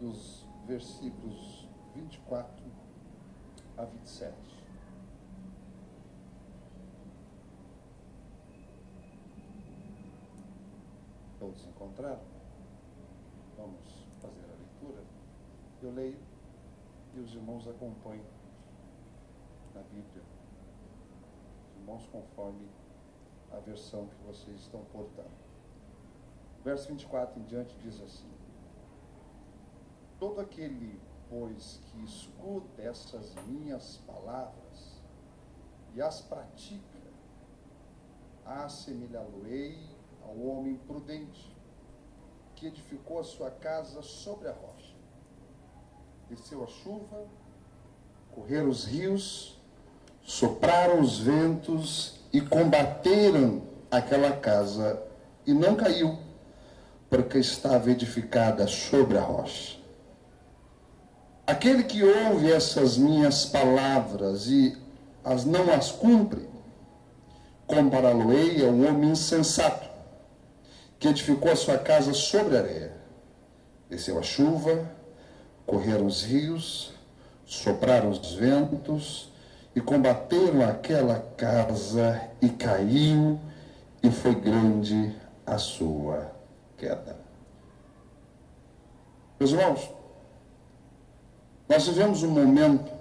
dos versículos 24 a 27. Todos encontraram? Vamos fazer a leitura. Eu leio e os irmãos acompanham na Bíblia. Os irmãos conforme a versão que vocês estão portando. Verso 24 em diante diz assim: todo aquele, pois, que escuta essas minhas palavras e as pratica, assemelhá-lo-ei ao homem prudente, que edificou a sua casa sobre a rocha. Desceu a chuva, correram os rios, sopraram os ventos e combateram aquela casa, e não caiu, porque estava edificada sobre a rocha. Aquele que ouve essas minhas palavras e não as cumpre, compará-lo-ei a um homem insensato, que edificou a sua casa sobre a areia. Desceu a chuva, correram os rios, sopraram os ventos e combateram aquela casa, e caiu, e foi grande a sua queda. Meus irmãos, nós vivemos um momento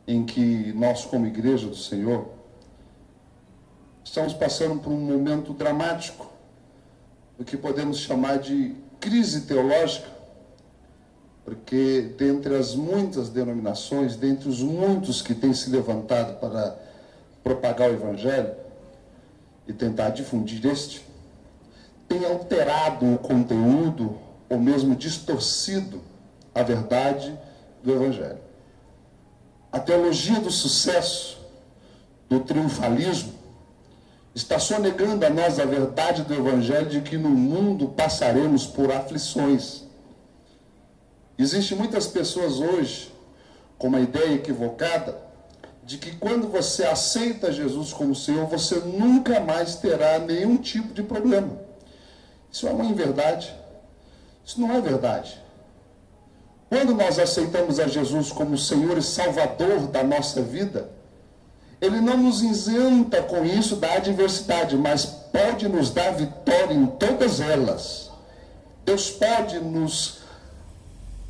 em que nós, como Igreja do Senhor, estamos passando por um momento dramático, o que podemos chamar de crise teológica, porque dentre as muitas denominações, dentre os muitos que têm se levantado para propagar o Evangelho e tentar difundir este, tem alterado o conteúdo ou mesmo distorcido a verdade do Evangelho. A teologia do sucesso, do triunfalismo, está sonegando a nós a verdade do Evangelho de que no mundo passaremos por aflições. Existem muitas pessoas hoje com uma ideia equivocada de que quando você aceita Jesus como Senhor, você nunca mais terá nenhum tipo de problema. Isso é uma inverdade. Isso não é verdade. Quando nós aceitamos a Jesus como Senhor e Salvador da nossa vida, Ele não nos isenta com isso da adversidade, mas pode nos dar vitória em todas elas. Deus pode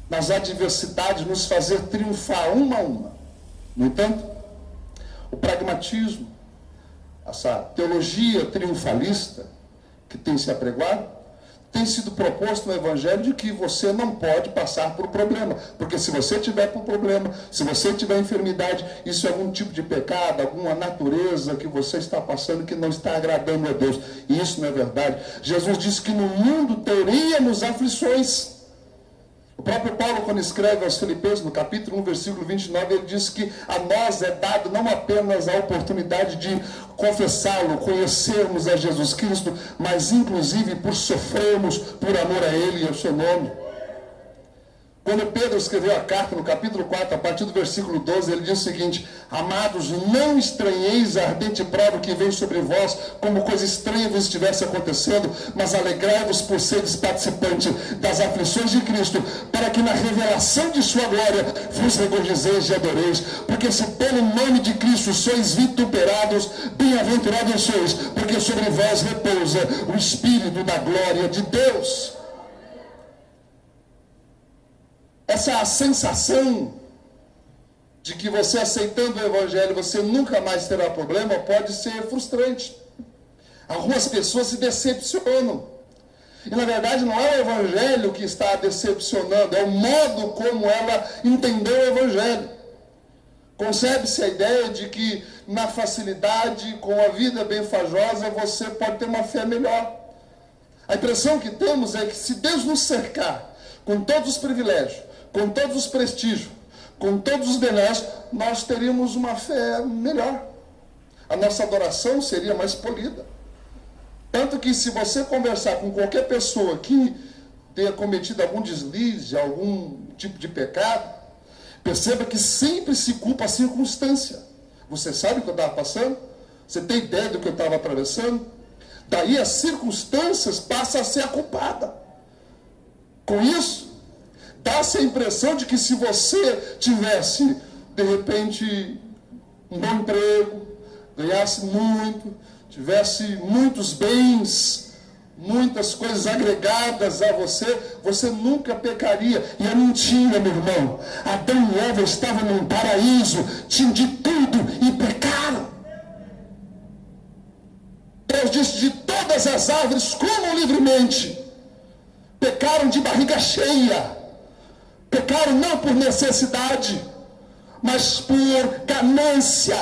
nas adversidades, nos fazer triunfar uma a uma. No entanto, o pragmatismo, essa teologia triunfalista que tem se apregoado, tem sido proposto no Evangelho de que você não pode passar por problema, porque se você tiver por problema, se você tiver enfermidade, isso é algum tipo de pecado, alguma natureza que você está passando que não está agradando a Deus, e isso não é verdade. Jesus disse que no mundo teríamos aflições. O próprio Paulo, quando escreve aos Filipenses, no capítulo 1, versículo 29, ele diz que a nós é dado não apenas a oportunidade de confessá-lo, conhecermos a Jesus Cristo, mas inclusive por sofrermos por amor a Ele e ao seu nome. Quando Pedro escreveu a carta, no capítulo 4, a partir do versículo 12, ele diz o seguinte: amados, não estranheis a ardente prova que vem sobre vós, como coisa estranha vos estivesse acontecendo, mas alegrai-vos por seres participantes das aflições de Cristo, para que na revelação de sua glória vos regozijeis e adoreis, porque se pelo nome de Cristo sois vituperados, bem-aventurados sois, porque sobre vós repousa o Espírito da glória de Deus. Essa sensação de que você aceitando o Evangelho, você nunca mais terá problema, pode ser frustrante. Algumas pessoas se decepcionam. E na verdade não é o Evangelho que está decepcionando, é o modo como ela entendeu o Evangelho. Concebe-se a ideia de que na facilidade, com a vida benfajosa, você pode ter uma fé melhor. A impressão que temos é que se Deus nos cercar com todos os privilégios, com todos os prestígios, com todos os benesses, nós teríamos uma fé melhor. A nossa adoração seria mais polida. Tanto que se você conversar com qualquer pessoa que tenha cometido algum deslize, algum tipo de pecado, perceba que sempre se culpa a circunstância. Você sabe o que eu estava passando? Você tem ideia do que eu estava atravessando? Daí as circunstâncias passam a ser a culpada. Com isso, dá-se a impressão de que se você tivesse, de repente, um bom emprego, ganhasse muito, tivesse muitos bens, muitas coisas agregadas a você, você nunca pecaria. E é mentira, meu irmão. Adão e Eva estavam num paraíso, tinham de tudo e pecaram. Deus disse: de todas as árvores comam livremente. Pecaram de barriga cheia. Pecaram não por necessidade, mas por ganância,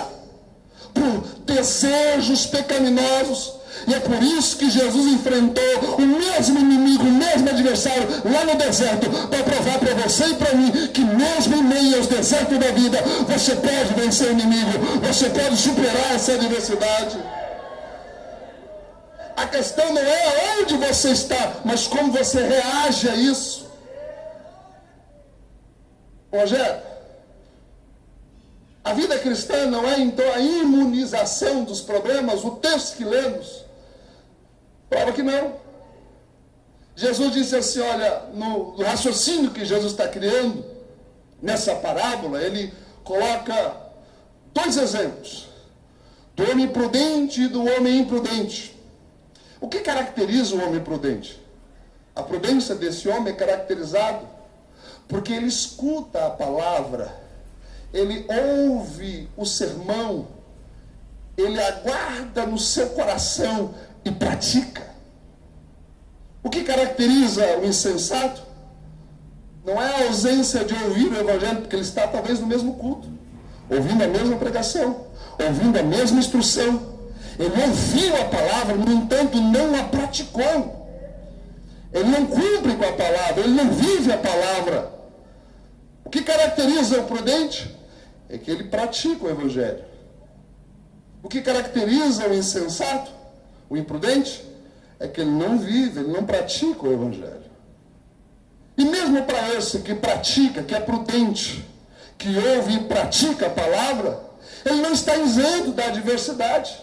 por desejos pecaminosos. E é por isso que Jesus enfrentou o mesmo inimigo, o mesmo adversário lá no deserto, para provar para você e para mim que mesmo em meio aos desertos da vida, você pode vencer o inimigo, você pode superar essa adversidade. A questão não é onde você está, mas como você reage a isso. Rogério, a vida cristã não é então a imunização dos problemas, o texto que lemos prova que não. Jesus disse assim, olha, no raciocínio que Jesus está criando, nessa parábola, ele coloca dois exemplos, do homem prudente e do homem imprudente. O que caracteriza o homem prudente? A prudência desse homem é caracterizado porque ele escuta a palavra, ele ouve o sermão, ele aguarda no seu coração e pratica. O que caracteriza o insensato não é a ausência de ouvir o evangelho, porque ele está talvez no mesmo culto, ouvindo a mesma pregação, ouvindo a mesma instrução. Ele ouviu a palavra, no entanto não a praticou. Ele não cumpre com a palavra, ele não vive a palavra. O que caracteriza o prudente é que ele pratica o evangelho. O que caracteriza o insensato, o imprudente, é que ele não vive, ele não pratica o evangelho. E mesmo para esse que pratica, que é prudente, que ouve e pratica a palavra, ele não está isento da adversidade.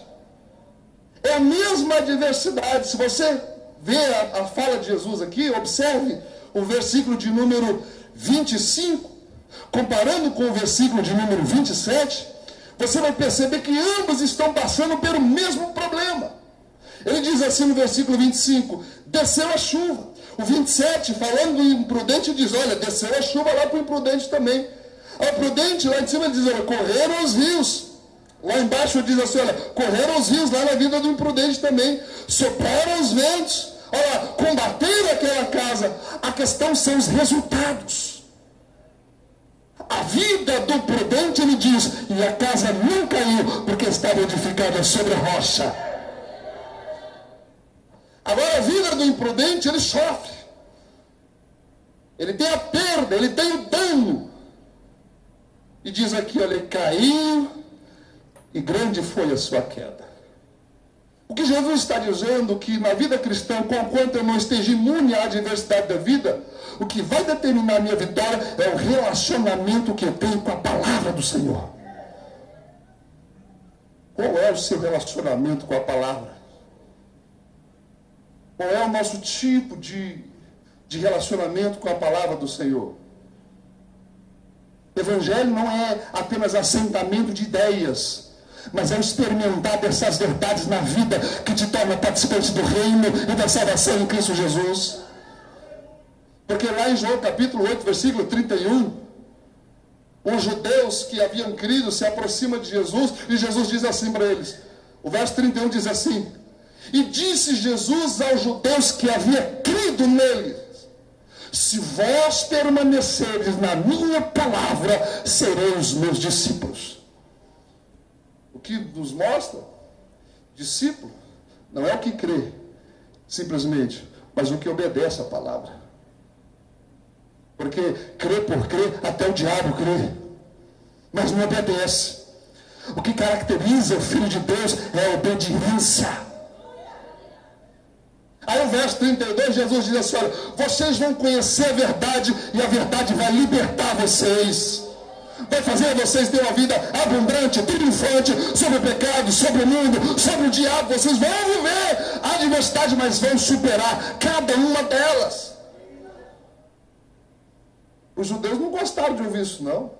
É a mesma adversidade. Se você vê a fala de Jesus aqui, observe o versículo de número 25, comparando com o versículo de número 27, você vai perceber que ambos estão passando pelo mesmo problema. Ele diz assim no versículo 25, desceu a chuva. O 27, falando do imprudente, diz, olha, desceu a chuva lá para o imprudente também. O prudente lá em cima diz, olha, correram os rios. Lá embaixo diz assim, olha, correram os rios lá na vida do imprudente também. Sopraram os ventos. Olha, combateram aquela casa. A questão são os resultados. A vida do prudente, ele diz, e a casa não caiu, porque estava edificada sobre a rocha. Agora a vida do imprudente, ele sofre. Ele tem a perda, ele tem o dano. E diz aqui, olha, ele caiu e grande foi a sua queda. O que Jesus está dizendo que na vida cristã, conquanto eu não esteja imune à adversidade da vida, o que vai determinar a minha vitória é o relacionamento que eu tenho com a palavra do Senhor. Qual é o seu relacionamento com a palavra? Qual é o nosso tipo de relacionamento com a palavra do Senhor? Evangelho não é apenas assentamento de ideias, mas é o experimentar dessas verdades na vida que te torna participante do reino e da salvação em Cristo Jesus. Porque lá em João capítulo 8, versículo 31, os judeus que haviam crido se aproximam de Jesus e Jesus diz assim para eles, o verso 31 diz assim, e disse Jesus aos judeus que havia crido nele, se vós permanecerdes na minha palavra, sereis os meus discípulos. O que nos mostra, discípulo, não é o que crê, simplesmente, mas o que obedece à palavra. Porque crê por crer, até o diabo crê, mas não obedece. O que caracteriza o Filho de Deus é a obediência. Aí o verso 32, Jesus diz assim, olha, vocês vão conhecer a verdade e a verdade vai libertar vocês. Vai fazer vocês ter uma vida abundante, triunfante, sobre o pecado, sobre o mundo, sobre o diabo. Vocês vão viver a adversidade, mas vão superar cada uma delas. Os judeus não gostaram de ouvir isso, não.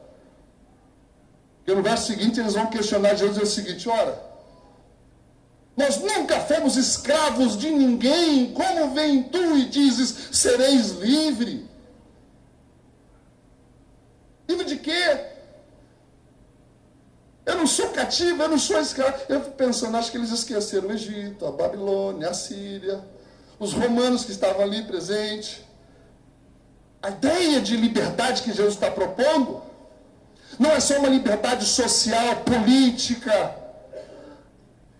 Porque no verso seguinte eles vão questionar Jesus e dizer o seguinte: ora, nós nunca fomos escravos de ninguém, como vem tu e dizes, sereis livre? Livre de quê? Eu não sou cativo, eu não sou escravo. Eu fico pensando, acho que eles esqueceram o Egito, a Babilônia, a Síria, os romanos que estavam ali presentes. A ideia de liberdade que Jesus está propondo não é só uma liberdade social, política.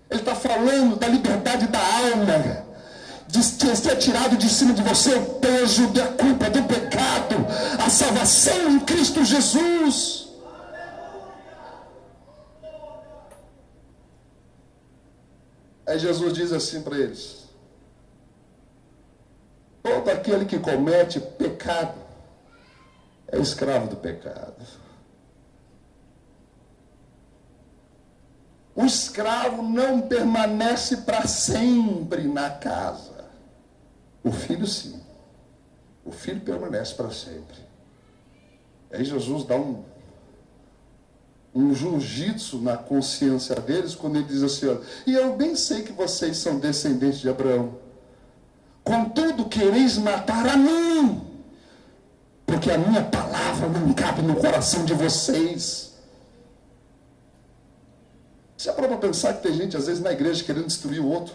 Ele está falando da liberdade da alma, de ser tirado de cima de você o peso da culpa, do pecado, a salvação em Cristo Jesus. Aí Jesus diz assim para eles: todo aquele que comete pecado é escravo do pecado. O escravo não permanece para sempre na casa. O filho sim. O filho permanece para sempre. Aí Jesus dá um jiu-jitsu na consciência deles quando ele diz assim: olha, e eu bem sei que vocês são descendentes de Abraão. Contudo, quereis matar a mim, porque a minha palavra não cabe no coração de vocês. Já parou para pensar que tem gente, às vezes, na igreja querendo destruir o outro?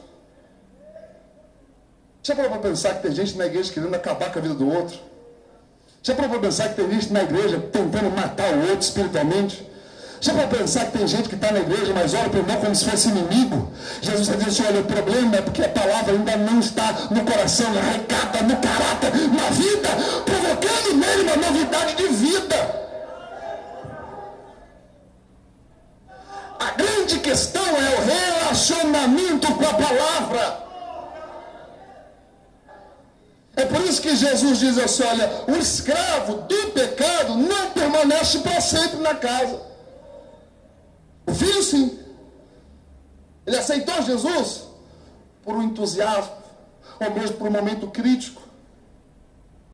Já parou para pensar que tem gente na igreja querendo acabar com a vida do outro? Já parou para pensar que tem gente na igreja tentando matar o outro espiritualmente? Já parou para pensar que tem gente que está na igreja, mas olha para o irmão como se fosse inimigo? Jesus está dizendo assim: olha, o problema é porque a palavra ainda não está no coração, arraigada no caráter, na vida, provocando nele uma novidade de vida. A grande questão é o relacionamento com a palavra. É por isso que Jesus diz assim: olha, o escravo do pecado não permanece para sempre na casa. O filho sim. Ele aceitou Jesus por um entusiasmo, ou mesmo por um momento crítico.